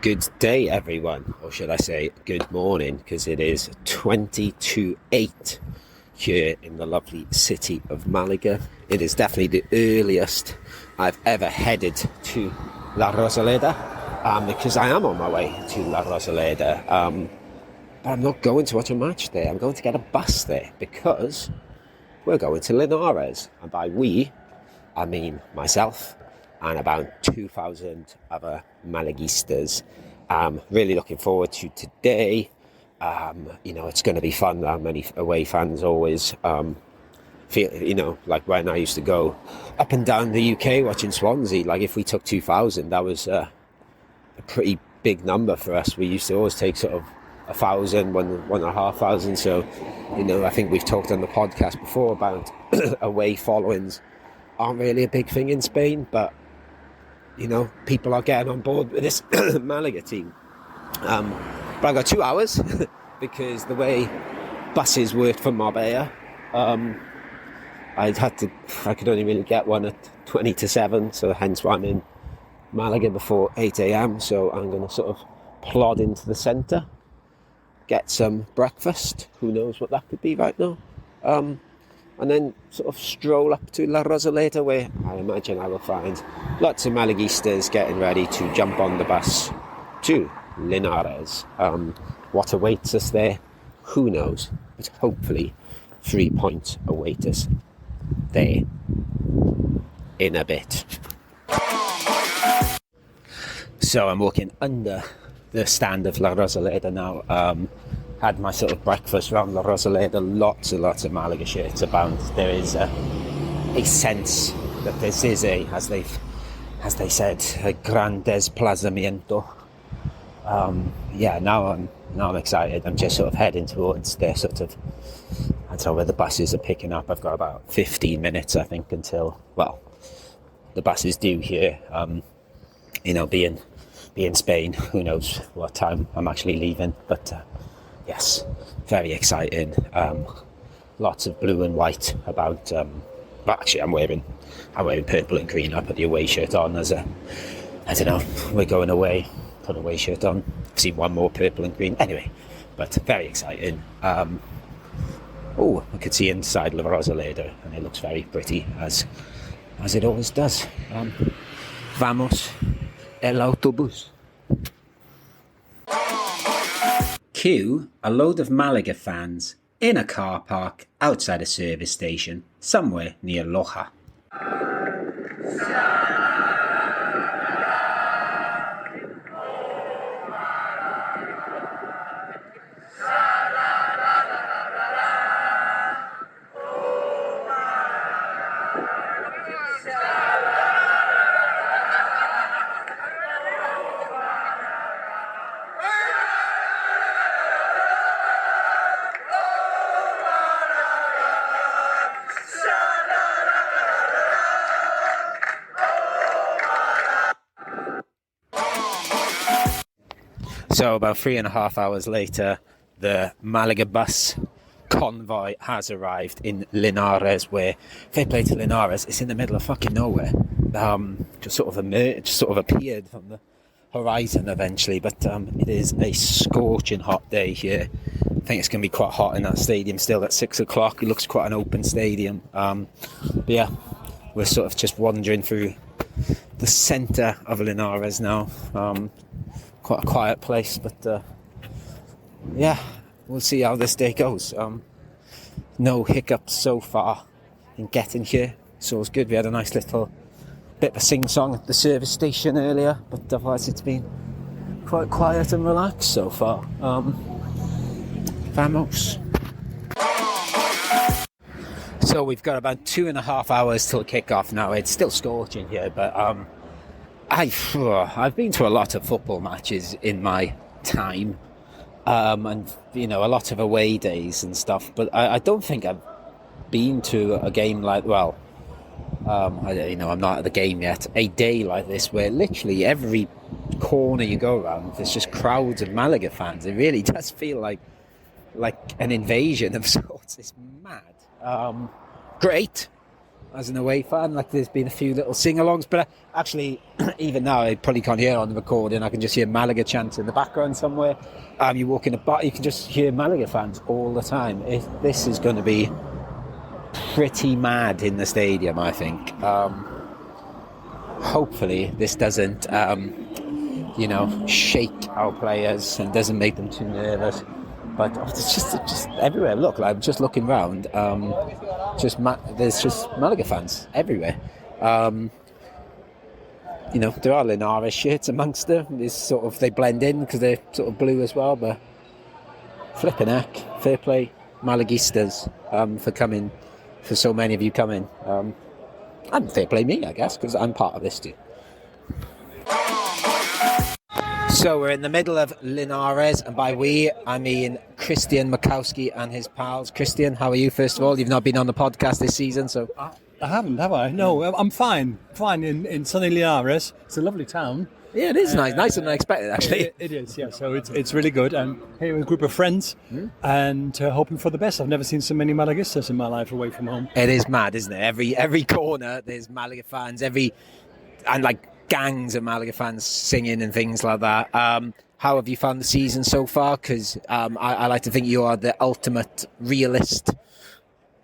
Good day, everyone, or should I say good morning, because it is 20 to 8 here in the lovely city of Malaga. It is definitely the earliest I've ever headed to La Rosaleda, because I am on my way to La Rosaleda, but I'm not going to watch a match there. I'm going to get a bus there because we're going to Linares, and by we, I mean myself and about 2,000 other Malaguistas. Really looking forward to today. It's going to be fun. Many away fans always feel, like when I used to go up and down the UK watching Swansea, like if we took 2,000, that was a pretty big number for us. We used to always take sort of 1,000, 1,500. So, I think we've talked on the podcast before about away followings aren't really a big thing in Spain, but people are getting on board with this Malaga team. But I've got 2 hours because the way buses worked from Marbella, I could only really get one at 20 to 7, so hence why I'm in Malaga before 8 a.m. So I'm going to sort of plod into the centre, get some breakfast. Who knows what that could be right now. And then sort of stroll up to La Rosaleda, where I imagine I will find lots of Malaguistas getting ready to jump on the bus to Linares. What awaits us there, who knows, but hopefully 3 points await us there in a bit. So I'm walking under the stand of La Rosaleda now. Had my sort of breakfast around La Rosaleda, lots and lots of Malaga shirts about. There is a sense that this is as they said, a gran desplazamiento. Now I'm excited. I'm just sort of heading towards their sort of, I don't know where the buses are picking up. I've got about 15 minutes, I think, until, the bus is due here. Being Spain, who knows what time I'm actually leaving, but yes, very exciting. Lots of blue and white about. Actually, I'm wearing purple and green. I put the away shirt on we're going away. Put away shirt on. I've seen one more purple and green. Anyway, but very exciting. I could see inside La Rosaleda, and it looks very pretty as it always does. Vamos el autobús. Cue a load of Malaga fans in a car park outside a service station somewhere near Loja. So about 3.5 hours later, the Malaga bus convoy has arrived in Linares, where, fair play to Linares, it's in the middle of fucking nowhere. Just sort of appeared from the horizon eventually, but it is a scorching hot day here. I think it's going to be quite hot in that stadium still at 6 o'clock. It looks quite an open stadium. We're sort of just wandering through the centre of Linares now. Quite a quiet place, but we'll see how this day goes. No hiccups so far in getting here, so it's good. We had a nice little bit of a sing-song at the service station earlier, but otherwise it's been quite quiet and relaxed so far. Vamos. So we've got about 2.5 hours till kick-off now. It's still scorching here, but I've been to a lot of football matches in my time, and a lot of away days and stuff, but I don't think I've been to a game like, I'm not at the game yet, a day like this where literally every corner you go around there's just crowds of Malaga fans. It really does feel like an invasion of sorts. It's mad. Great. as an away fan. Like there's been a few little sing-alongs, but actually, even now, I probably can't hear on the recording. I can just hear Malaga chants in the background somewhere. You walk in a bar, you can just hear Malaga fans all the time. This is going to be pretty mad in the stadium, I think. Hopefully, this doesn't, shake our players and doesn't make them too nervous. But it's just everywhere. Look, I'm just looking round. There's just Malaga fans everywhere. There are Linares shirts amongst them. They blend in because they're sort of blue as well. But flipping heck, fair play, Malaguistas, for coming, for so many of you coming. And fair play me, I guess, because I'm part of this too. So we're in the middle of Linares, and by we, I mean Christian Makowski and his pals. Christian, how are you, first of all? You've not been on the podcast this season, so... I haven't, have I? No, I'm fine. Fine in sunny Linares. It's a lovely town. Yeah, it is nicer than I expected, actually. It is, yeah. So it's really good. And here with a group of friends and hoping for the best. I've never seen so many Malaguistas in my life away from home. It is mad, isn't it? Every corner, there's Malaga fans. Gangs of Malaga fans singing and things like that. How have you found the season so far? Because I like to think you are the ultimate realist.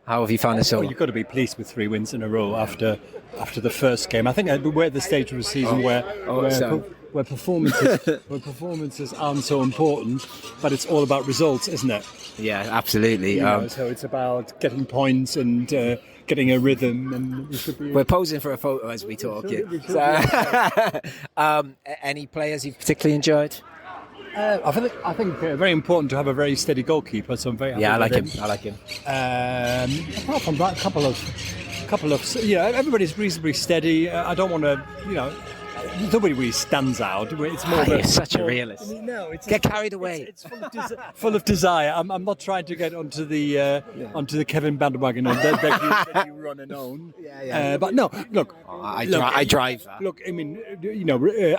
How have you found it so far? Well, you've got to be pleased with 3 wins in a row after the first game. I think we're at the stage of the season where performances aren't so important, but it's all about results, isn't it? Yeah, absolutely. So it's about getting points and getting a rhythm. And we're posing for a photo as we talk. Any players you've particularly enjoyed? I think very important to have a very steady goalkeeper. So I'm very happy. I like him. Apart from that, a couple of everybody's reasonably steady. I don't want to, nobody really stands out. It's more you're such a realist. Get carried away. It's full of desire. I'm not trying to get onto the Kevin bandwagon and that you run and own. But no, look. I drive that. Look, I mean,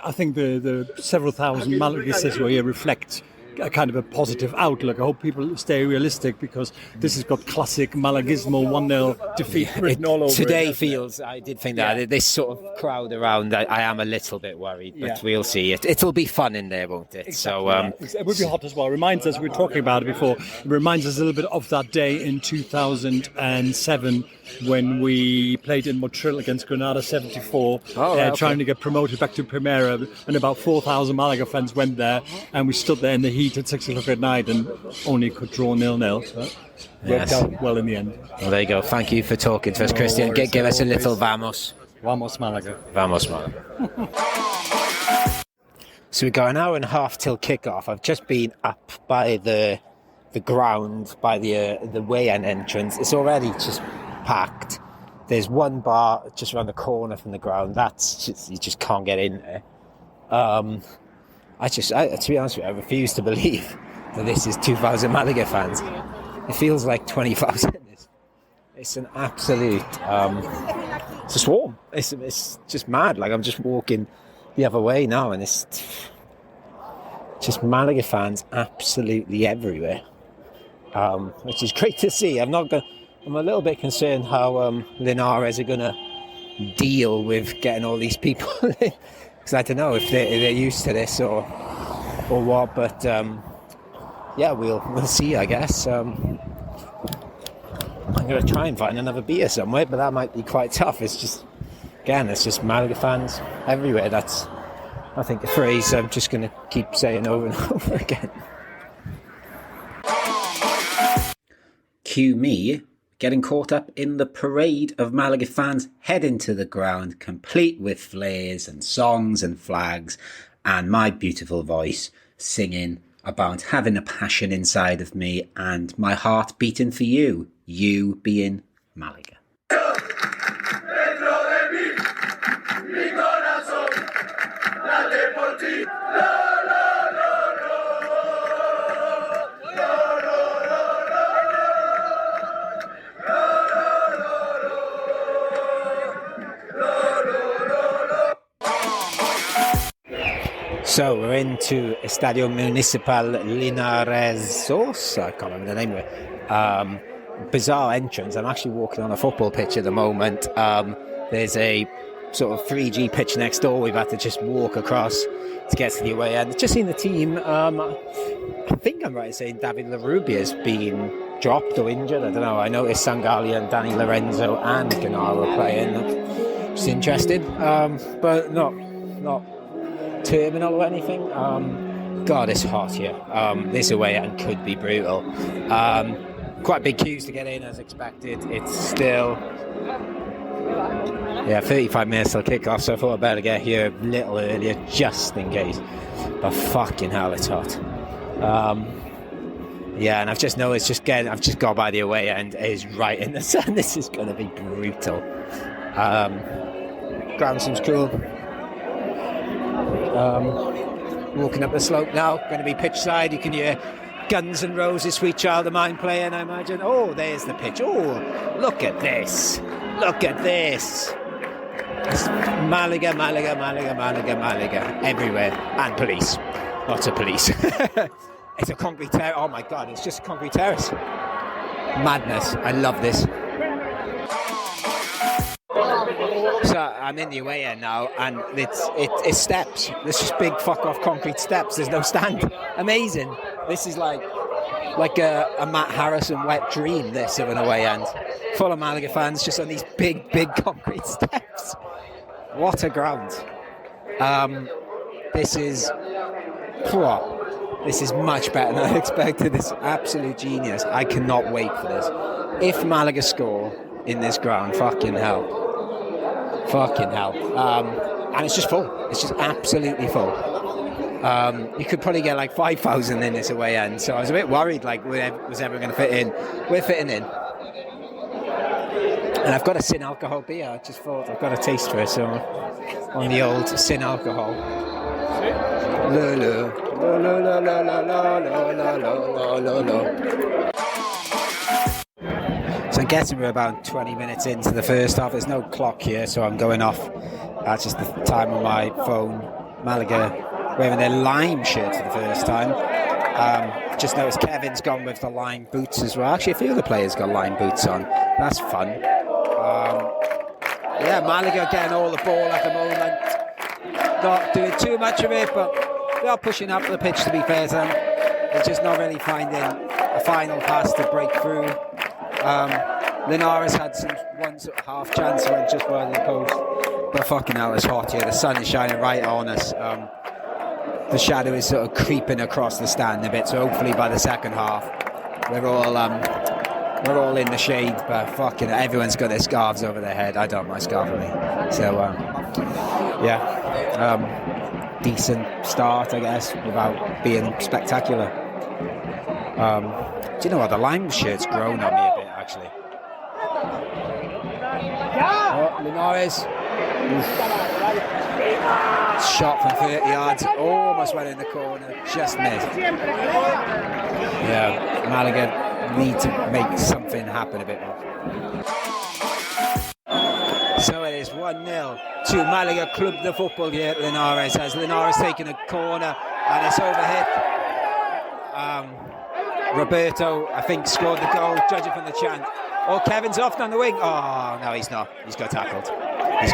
I think the several thousand Malaguistas who are here reflect a kind of a positive outlook. I hope people stay realistic because this has got classic Malaguismo 1-0 defeat written all over today it. I did think that this sort of crowd around, I am a little bit worried, but we'll see. It'll be fun in there, won't it? Exactly, so it would be hot as well. Reminds us, we were talking about it before, it reminds us a little bit of that day in 2007 when we played in Motril against Granada 74, trying to get promoted back to Primera, and about 4,000 Malaga fans went there, and we stood there in the heat at 6 o'clock at night and only could draw 0-0. So worked out well in the end. Well, there you go. Thank you for talking to us, Christian. Give us a little vamos. Vamos Malaga. Vamos Malaga. So we've got an hour and a half till kick-off. I've just been up by the ground, by the weigh-in entrance. It's already just packed. There's one bar just around the corner from the ground. You just can't get in there. To be honest with you, I refuse to believe that this is 2,000 Malaga fans. It feels like 20,000. It's an absolute, it's a swarm. It's just mad. Like I'm just walking the other way now, and it's just Malaga fans absolutely everywhere, which is great to see. I'm a little bit concerned how Linares are going to deal with getting all these people in. Because I don't know if they're used to this or what, but we'll see, I guess. I'm going to try and find another beer somewhere, but that might be quite tough. It's just Malaga fans everywhere. That's, I think, a phrase I'm just going to keep saying over and over again. Cue me getting caught up in the parade of Malaga fans heading to the ground, complete with flares and songs and flags, and my beautiful voice singing about having a passion inside of me and my heart beating for you being Malaga. So we're into Estadio Municipal Linarejos. I can't remember the name of it. bizarre entrance. I'm actually walking on a football pitch at the moment. There's a sort of 3G pitch next door. We've had to just walk across to get to the away end. Just seen the team. I think I'm right in saying David Larubia's been dropped or injured. I don't know. I noticed Sangalia and Danny Lorenzo and Gennaro are playing. It's interesting, but not terminal or anything. God, it's hot here. This away end could be brutal. Quite big queues to get in as expected. It's still 35 minutes till kick-off, so I thought I'd better get here a little earlier just in case. But fucking hell, it's hot. And I've just noticed I've just got by the away end. It is right in the sun. This is going to be brutal. Ground seems cool. Walking up the slope now, going to be pitch side. You can hear Guns N' Roses, Sweet Child of Mine playing, I imagine. Oh, there's the pitch. Oh, look at this. Look at this. It's Malaga, everywhere. And police. Lots of police. It's a concrete terrace. Oh my God, it's just a concrete terrace. Madness. I love this. So I'm in the away end now, and it's steps. There's just big fuck off concrete steps. There's no stand. Amazing. This is like a Matt Harrison wet dream. This of an away end, full of Malaga fans, just on these big concrete steps. What a ground. This is much better than I expected. This is absolute genius. I cannot wait for this. If Malaga score in this ground, fucking hell. And it's just full. It's just absolutely full. You could probably get like 5,000 in this away end, so I was a bit worried like was ever going to fit in. We're fitting in. And I've got a Sin alcohol beer. I just thought I've got a taste for it, so on the old Sin alcohol. So I'm guessing we're about 20 minutes into the first half. There's no clock here, so I'm going off. That's just the time on my phone. Malaga wearing their lime shirt for the first time. Just noticed Kevin's gone with the lime boots as well. Actually, a few of the players got lime boots on. That's fun. Malaga getting all the ball at the moment. Not doing too much of it, but they are pushing up the pitch, to be fair to them. They're just not really finding a final pass to break through. Linares had one sort of half chance, went just wide of the post. But fucking hell, it's hot here. The sun is shining right on us. The shadow is sort of creeping across the stand a bit, so hopefully by the second half we're all in the shade. But fucking everyone's got their scarves over their head. I don't have my scarf with me, so decent start, I guess, without being spectacular. Do you know what, the lime shirt's grown on me a bit actually. Oh, Linares. Shot from 30 yards, almost went in the corner, just missed. Malaga need to make something happen a bit more. So it is 1-0 to Malaga Club de Football here at Linares, as Linares taking a corner and it's overhit. Roberto, I think, scored the goal, judging from the chant. Oh, Kevin's off down the wing. Oh, no, he's not. He's got tackled. He's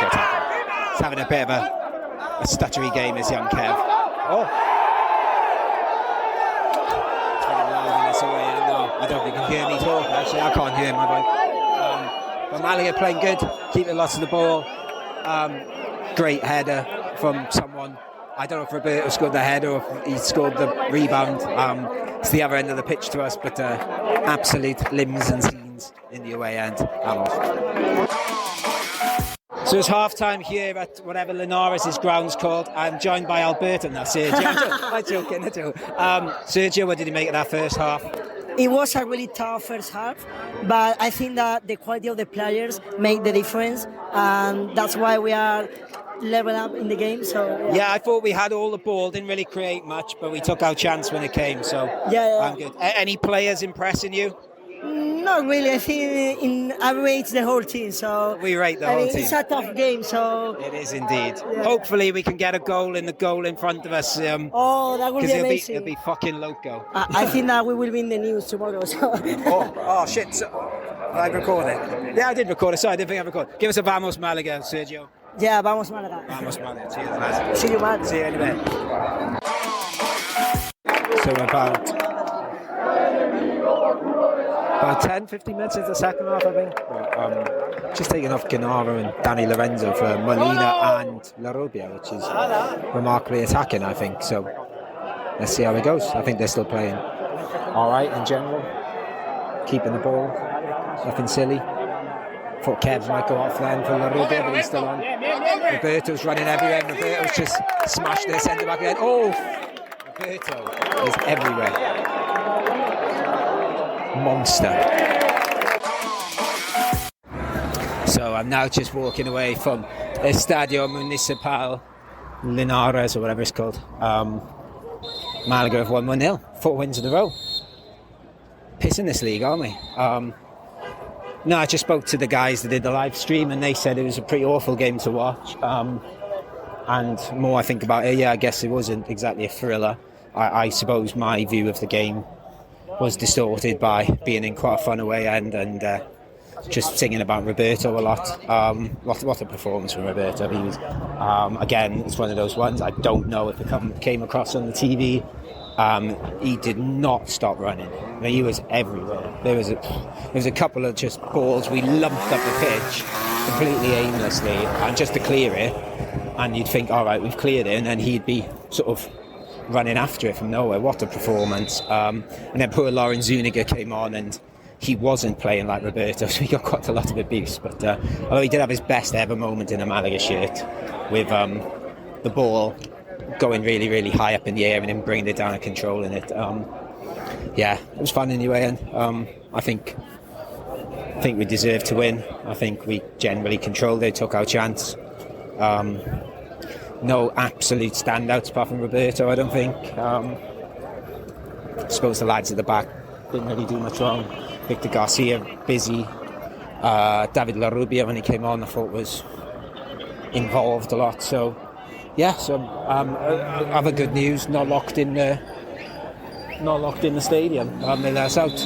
having a bit of a stuttery game, this young Kev. Oh. It's very loud in this away. No, I don't think you can hear me talk, actually. I can't hear him, but Malaga playing good, keeping lots of the ball. Great header from someone. I don't know if Roberto scored the header or if he scored the rebound. It's the other end of the pitch to us, but absolute limbs and scenes in the away end. So it's half-time here at whatever Linares' ground's called. I'm joined by Alberto now, Sergio. I'm joking. Sergio, what did you make of that first half? It was a really tough first half, but I think that the quality of the players made the difference, and that's why we are level up in the game. So yeah, I thought we had all the ball, didn't really create much, but we took our chance when it came. So I'm good. Any players impressing you? Not really. I think I rate the whole team. So We rate the whole team. It's a tough game. So It is indeed. Yeah. Hopefully we can get a goal in front of us. that would be amazing. It'll be fucking loco. I think that we will be in the news tomorrow. So. Oh shit! So, I recorded. Yeah, I did record it. Sorry, I didn't think I recorded. Give us a vamos Malaga, Sergio. Yeah, vamos Málaga. Vamos Malaga. Cheers, lads. See you, man. See you in a bit. So we're about 10, 15 minutes into the second half, I think. Just taking off Gennaro and Danny Lorenzo for Molina and La Rubia, which is remarkably attacking, I think. So let's see how it goes. I think they're still playing all right in general, keeping the ball, nothing silly. Thought Kev might go off then for La Rubia, but he's still on. Roberto's running everywhere. Roberto's just smashed this centre back again. Oh, Roberto is everywhere. Monster. So I'm now just walking away from Estadio Municipal Linares, or whatever it's called. Malaga have won 1-0, 4 wins in a row. Pissing this league, aren't we? No, I just spoke to the guys that did the live stream, and they said it was a pretty awful game to watch. And more I think about it, I guess it wasn't exactly a thriller. I suppose my view of the game was distorted by being in quite a fun away end and just singing about Roberto a lot. What a performance from Roberto. He was, again, it's one of those ones, I don't know if it came across on the TV. He did not stop running. I mean, he was everywhere. There was a couple of just balls we lumped up the pitch completely aimlessly, and just to clear it, and you'd think, all right, we've cleared it, and then he'd be sort of running after it from nowhere. What a performance. And then poor Lauren Zuniga came on, and he wasn't playing like Roberto, so he got quite a lot of abuse. But although he did have his best ever moment in a Malaga shirt, with the ball going really, really high up in the air and him bringing it down and controlling it. It was fun anyway, and I think we deserved to win. I think we generally controlled it, took our chance. No absolute standouts apart from Roberto, I don't think. I suppose the lads at the back didn't really do much wrong. Victor Garcia, busy. David La Rubia, when he came on, I thought was involved a lot. So, other good news, not locked in the stadium. They let us out.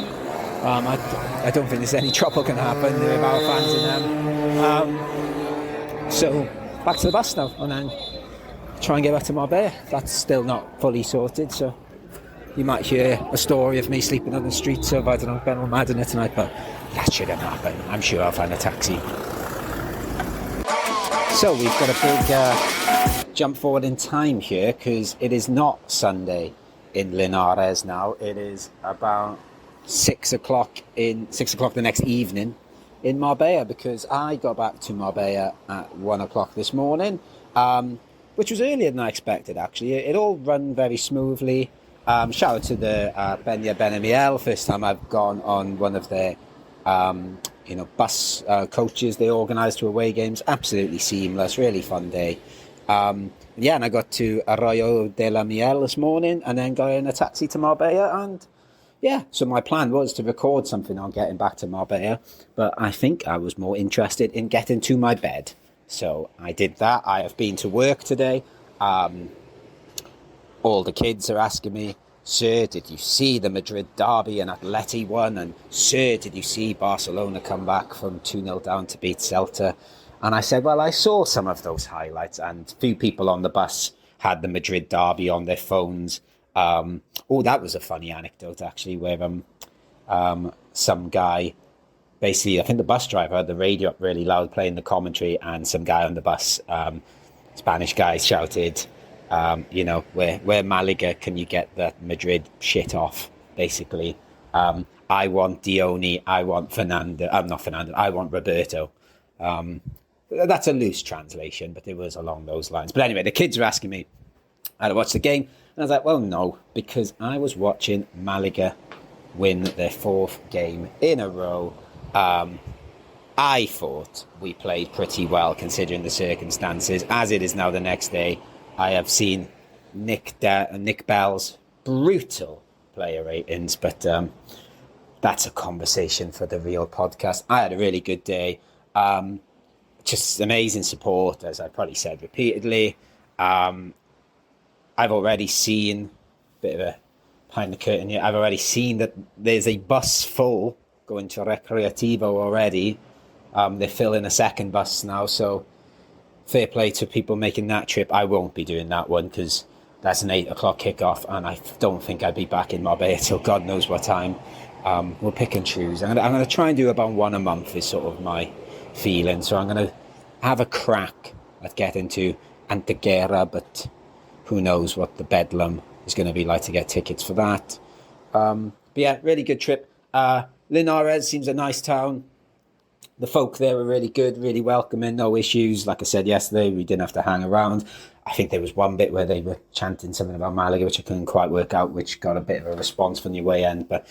I don't think there's any trouble can happen with our fans in them. So back to the bus now, and then try and get back to Marbella. That's still not fully sorted, so you might hear a story of me sleeping on the streets of, I don't know, Benalmadena tonight, but that shouldn't happen. I'm sure I'll find a taxi. So we've got a big jump forward in time here, because it is not Sunday in Linares now. It is about 6 o'clock the next evening in Marbella, because I got back to Marbella at 1 o'clock this morning, which was earlier than I expected, actually. It all ran very smoothly. Shout out to the Benya Benamiel. First time I've gone on one of their bus coaches they organised to away games. Absolutely seamless, really fun day. And I got to Arroyo de la Miel this morning, and then got in a taxi to Marbella. And so my plan was to record something on getting back to Marbella, but I think I was more interested in getting to my bed. So I did that. I have been to work today. All the kids are asking me, "Sir, did you see the Madrid derby and Atleti won? And sir, did you see Barcelona come back from 2-0 down to beat Celta?" And I said, well, I saw some of those highlights, and few people on the bus had the Madrid derby on their phones. That was a funny anecdote, actually, where some guy, basically, I think the bus driver had the radio up really loud playing the commentary, and some guy on the bus, Spanish guy, shouted, where Malaga can you get the Madrid shit off, basically. I want Dione, I want Fernando, I want Roberto. That's a loose translation, but it was along those lines. But anyway, the kids were asking me how to watch the game, and I was like, well, no, because I was watching Malaga win their 4th game in a row. I thought we played pretty well considering the circumstances. As it is now the next day, I have seen Nick Bell's brutal player ratings, but that's a conversation for the real podcast. I had a really good day. Just amazing support, as I probably said repeatedly. I've already seen, a bit of a behind the curtain here, I've already seen that there's a bus full going to Recreativo already. They're filling a second bus now, so fair play to people making that trip. I won't be doing that one because that's an 8 o'clock kickoff, and I don't think I'd be back in Marbella till God knows what time. We'll pick and choose. I'm going to try and do about one a month is sort of my feeling. So I'm going to have a crack at getting to Antequera, but who knows what the bedlam is going to be like to get tickets for that. But yeah, really good trip. Linares seems a nice town. The folk there were really good, really welcoming, no issues. Like I said yesterday, we didn't have to hang around. I think there was one bit where they were chanting something about Malaga, which I couldn't quite work out, which got a bit of a response from the away end. But,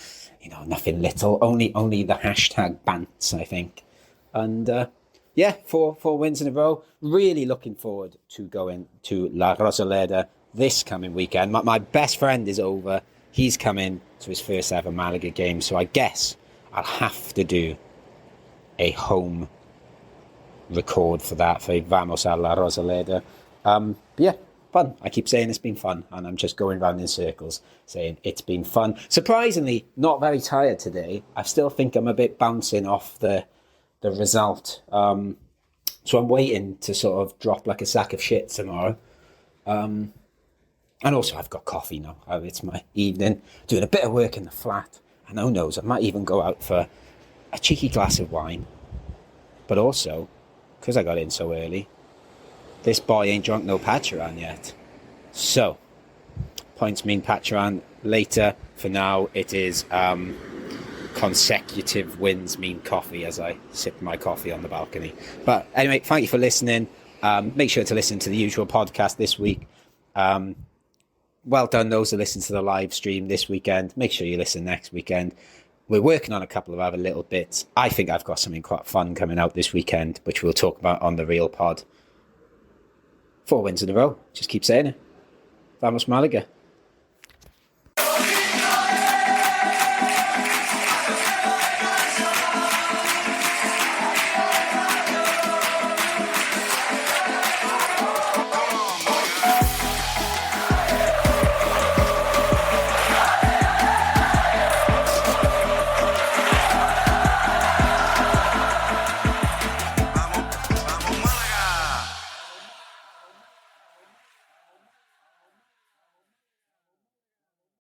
nothing little. Only the hashtag bants, I think. And, yeah, four wins in a row. Really looking forward to going to La Rosaleda this coming weekend. My best friend is over. He's coming to his first ever Malaga game. So I guess I'll have to do a home record for that, for Vamos a la Rosaleda. Yeah, fun. I keep saying it's been fun, and I'm just going round in circles saying it's been fun. Surprisingly, not very tired today. I still think I'm a bit bouncing off the result. So I'm waiting to sort of drop like a sack of shit tomorrow. And also I've got coffee now. It's my evening, doing a bit of work in the flat. And who knows, I might even go out for a cheeky glass of wine. But also, because I got in so early, this boy ain't drunk no Patron yet. So, points mean Patron later. For now, it is consecutive wins mean coffee as I sip my coffee on the balcony. But anyway, thank you for listening. Make sure to listen to the usual podcast this week. Well done those who listen to the live stream this weekend. Make sure you listen next weekend. We're working on a couple of other little bits. I think I've got something quite fun coming out this weekend, which we'll talk about on the real pod. 4 wins in a row. Just keep saying it. Vamos Malaga.